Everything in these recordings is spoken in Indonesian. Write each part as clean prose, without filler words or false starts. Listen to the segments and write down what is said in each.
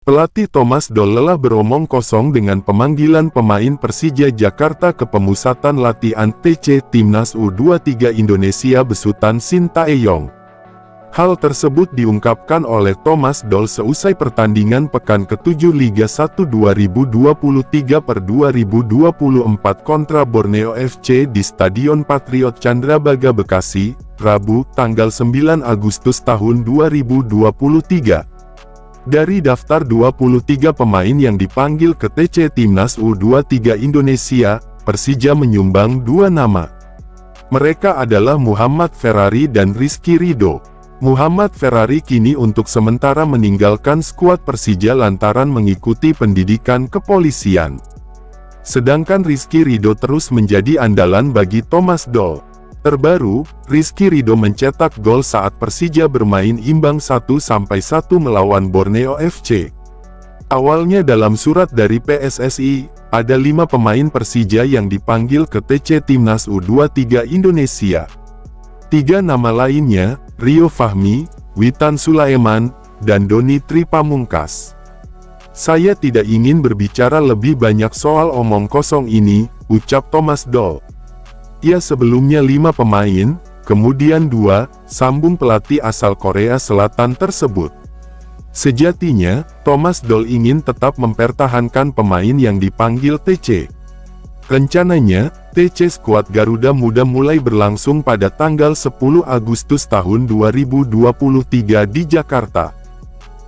Pelatih Thomas Doll lelah beromong kosong dengan pemanggilan pemain Persija Jakarta ke pemusatan latihan TC Timnas U23 Indonesia besutan Sintayong. Hal tersebut diungkapkan oleh Thomas Doll seusai pertandingan pekan ke-7 Liga 1 2023/2024 kontra Borneo FC di Stadion Patriot Candrabaga Bekasi, Rabu, tanggal 9 Agustus tahun 2023. Dari daftar 23 pemain yang dipanggil ke TC Timnas U23 Indonesia, Persija menyumbang 2 nama. Mereka adalah Muhammad Ferrari dan Rizky Ridho. Muhammad Ferrari kini untuk sementara meninggalkan skuad Persija lantaran mengikuti pendidikan kepolisian. Sedangkan Rizky Ridho terus menjadi andalan bagi Thomas Doll. Terbaru, Rizky Ridho mencetak gol saat Persija bermain imbang 1-1 melawan Borneo FC. Awalnya dalam surat dari PSSI, ada 5 pemain Persija yang dipanggil ke TC Timnas U23 Indonesia. 3 nama lainnya, Rio Fahmi, Witan Sulaiman, dan Doni Tri Pamungkas. "Saya tidak ingin berbicara lebih banyak soal omong kosong ini," ucap Thomas Doll. "Ya sebelumnya 5 pemain, kemudian 2, sambung pelatih asal Korea Selatan tersebut. Sejatinya, Thomas Doll ingin tetap mempertahankan pemain yang dipanggil TC. Rencananya, TC skuad Garuda Muda mulai berlangsung pada tanggal 10 Agustus tahun 2023 di Jakarta.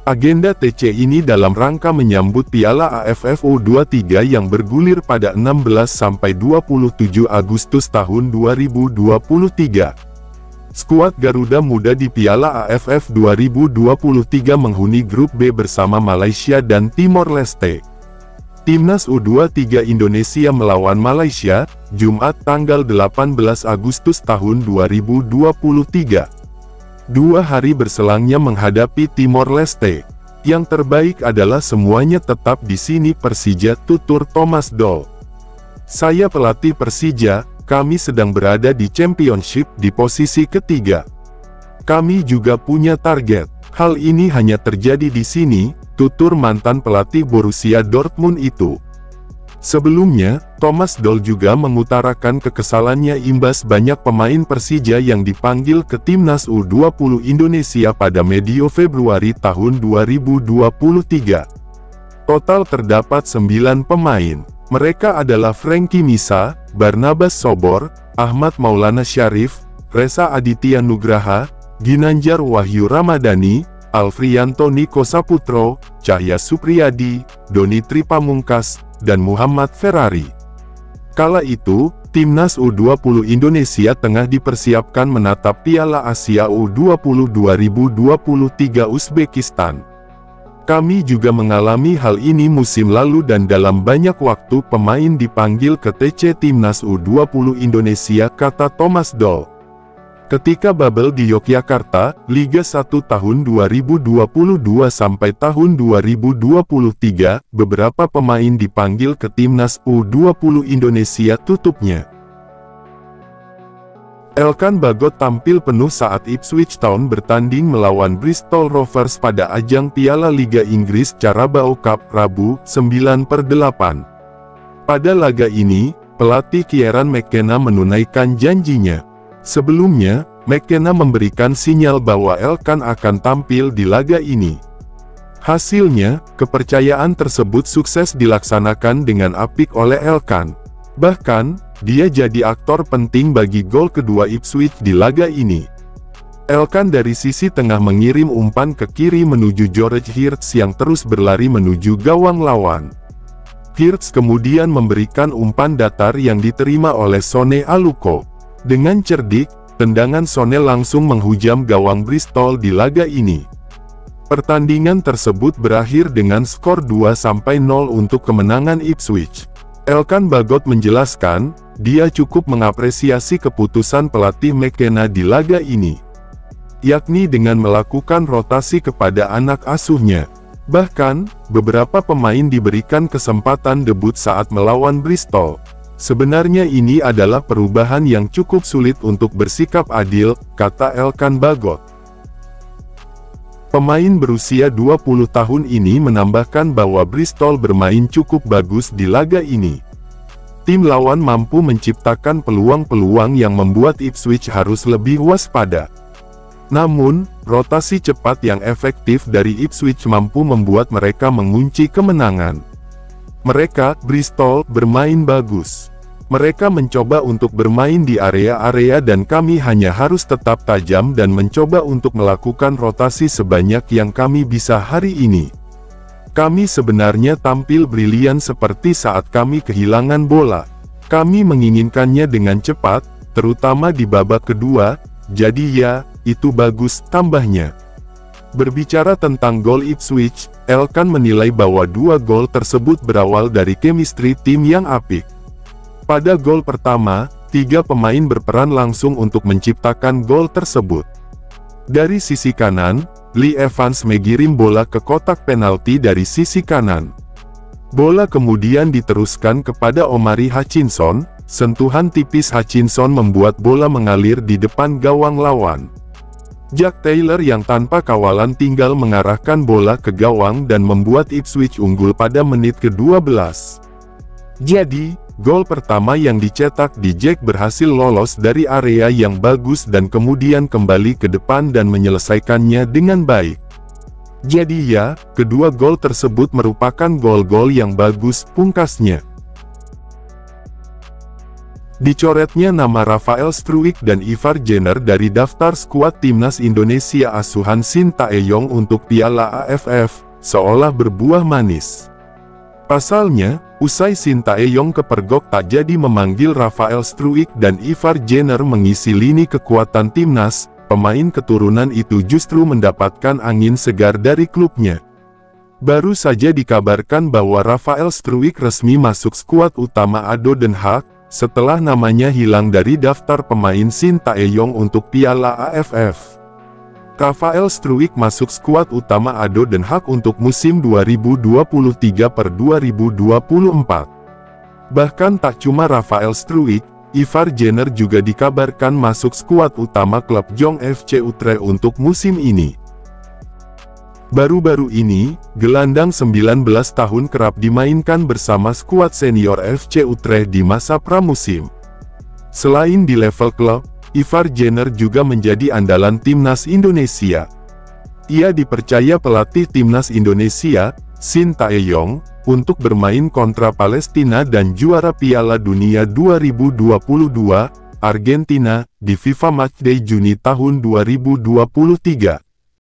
Agenda TC ini dalam rangka menyambut Piala AFF U23 yang bergulir pada 16-27 Agustus tahun 2023. Skuad Garuda Muda di Piala AFF 2023 menghuni grup B bersama Malaysia dan Timor Leste. Timnas U23 Indonesia melawan Malaysia, Jumat tanggal 18 Agustus tahun 2023. 2 hari berselangnya menghadapi Timor Leste. Yang terbaik adalah semuanya tetap di sini Persija, tutur Thomas Doll. "Saya pelatih Persija, kami sedang berada di Championship di posisi ketiga. Kami juga punya target. Hal ini hanya terjadi di sini," tutur mantan pelatih Borussia Dortmund itu. Sebelumnya, Thomas Doll juga mengutarakan kekesalannya imbas banyak pemain Persija yang dipanggil ke Timnas U20 Indonesia pada medio Februari tahun 2023. Total terdapat 9 pemain. Mereka adalah Frankie Misa, Barnabas Sobor, Ahmad Maulana Syarif, Reza Aditya Nugraha, Ginanjar Wahyu Ramadhani, Alfriyanto Niko Saputro, Cahya Supriyadi, Doni Tri Pamungkas, dan Muhammad Ferrari. Kala itu, Timnas U20 Indonesia tengah dipersiapkan menatap Piala Asia U20 2023 Uzbekistan. "Kami juga mengalami hal ini musim lalu dan dalam banyak waktu pemain dipanggil ke TC Timnas U20 Indonesia," kata Thomas Doll. Ketika bubble di Yogyakarta, Liga 1 tahun 2022 sampai tahun 2023, beberapa pemain dipanggil ke Timnas U20 Indonesia, tutupnya. Elkan Bagot tampil penuh saat Ipswich Town bertanding melawan Bristol Rovers pada ajang Piala Liga Inggris Carabao Cup, Rabu, 9/8. Pada laga ini, pelatih Kieran McKenna menunaikan janjinya. Sebelumnya, McKenna memberikan sinyal bahwa Elkan akan tampil di laga ini. Hasilnya, kepercayaan tersebut sukses dilaksanakan dengan apik oleh Elkan. Bahkan, dia jadi aktor penting bagi gol kedua Ipswich di laga ini. Elkan dari sisi tengah mengirim umpan ke kiri menuju George Hirtz yang terus berlari menuju gawang lawan. Hirtz kemudian memberikan umpan datar yang diterima oleh Sone Aluko. Dengan cerdik, tendangan Sone langsung menghujam gawang Bristol di laga ini. Pertandingan tersebut berakhir dengan skor 2-0 untuk kemenangan Ipswich. Elkan Bagot menjelaskan, dia cukup mengapresiasi keputusan pelatih McKenna di laga ini, yakni dengan melakukan rotasi kepada anak asuhnya. Bahkan, beberapa pemain diberikan kesempatan debut saat melawan Bristol. "Sebenarnya ini adalah perubahan yang cukup sulit untuk bersikap adil," kata Elkan Bagot. Pemain berusia 20 tahun ini menambahkan bahwa Bristol bermain cukup bagus di laga ini. Tim lawan mampu menciptakan peluang-peluang yang membuat Ipswich harus lebih waspada. Namun, rotasi cepat yang efektif dari Ipswich mampu membuat mereka mengunci kemenangan. Mereka, Bristol, bermain bagus. Mereka mencoba untuk bermain di area-area dan kami hanya harus tetap tajam dan mencoba untuk melakukan rotasi sebanyak yang kami bisa hari ini. Kami sebenarnya tampil brilian seperti saat kami kehilangan bola. Kami menginginkannya dengan cepat, terutama di babak kedua, jadi ya, itu bagus, tambahnya. Berbicara tentang gol Ipswich, Elkan menilai bahwa 2 gol tersebut berawal dari chemistry tim yang apik. Pada gol pertama, 3 pemain berperan langsung untuk menciptakan gol tersebut. Dari sisi kanan, Lee Evans mengirim bola ke kotak penalti dari sisi kanan. Bola kemudian diteruskan kepada Omari Hutchinson, sentuhan tipis Hutchinson membuat bola mengalir di depan gawang lawan. Jack Taylor yang tanpa kawalan tinggal mengarahkan bola ke gawang dan membuat Ipswich unggul pada menit ke-12. Jadi, gol pertama yang dicetak di Jack berhasil lolos dari area yang bagus dan kemudian kembali ke depan dan menyelesaikannya dengan baik. Jadi ya, kedua gol tersebut merupakan gol-gol yang bagus, pungkasnya. Dicoretnya nama Rafael Struijk dan Ivar Jenner dari daftar skuad timnas Indonesia asuhan Sintayong untuk Piala AFF, seolah berbuah manis. Pasalnya, usai Sintayong kepergok tak jadi memanggil Rafael Struijk dan Ivar Jenner mengisi lini kekuatan timnas, pemain keturunan itu justru mendapatkan angin segar dari klubnya. Baru saja dikabarkan bahwa Rafael Struijk resmi masuk skuad utama ADO Den Haag, setelah namanya hilang dari daftar pemain Sintayong untuk Piala AFF. Rafael Struijk masuk skuad utama ADO Den Haag untuk musim 2023-2024. Bahkan tak cuma Rafael Struijk, Ivar Jenner juga dikabarkan masuk skuad utama klub Jong FC Utrecht untuk musim ini. Baru-baru ini, gelandang 19 tahun kerap dimainkan bersama skuad senior FC Utrecht di masa pramusim. Selain di level klub, Ivar Jenner juga menjadi andalan timnas Indonesia. Ia dipercaya pelatih timnas Indonesia, Sintayong, untuk bermain kontra Palestina dan juara Piala Dunia 2022, Argentina, di FIFA Matchday Juni tahun 2023.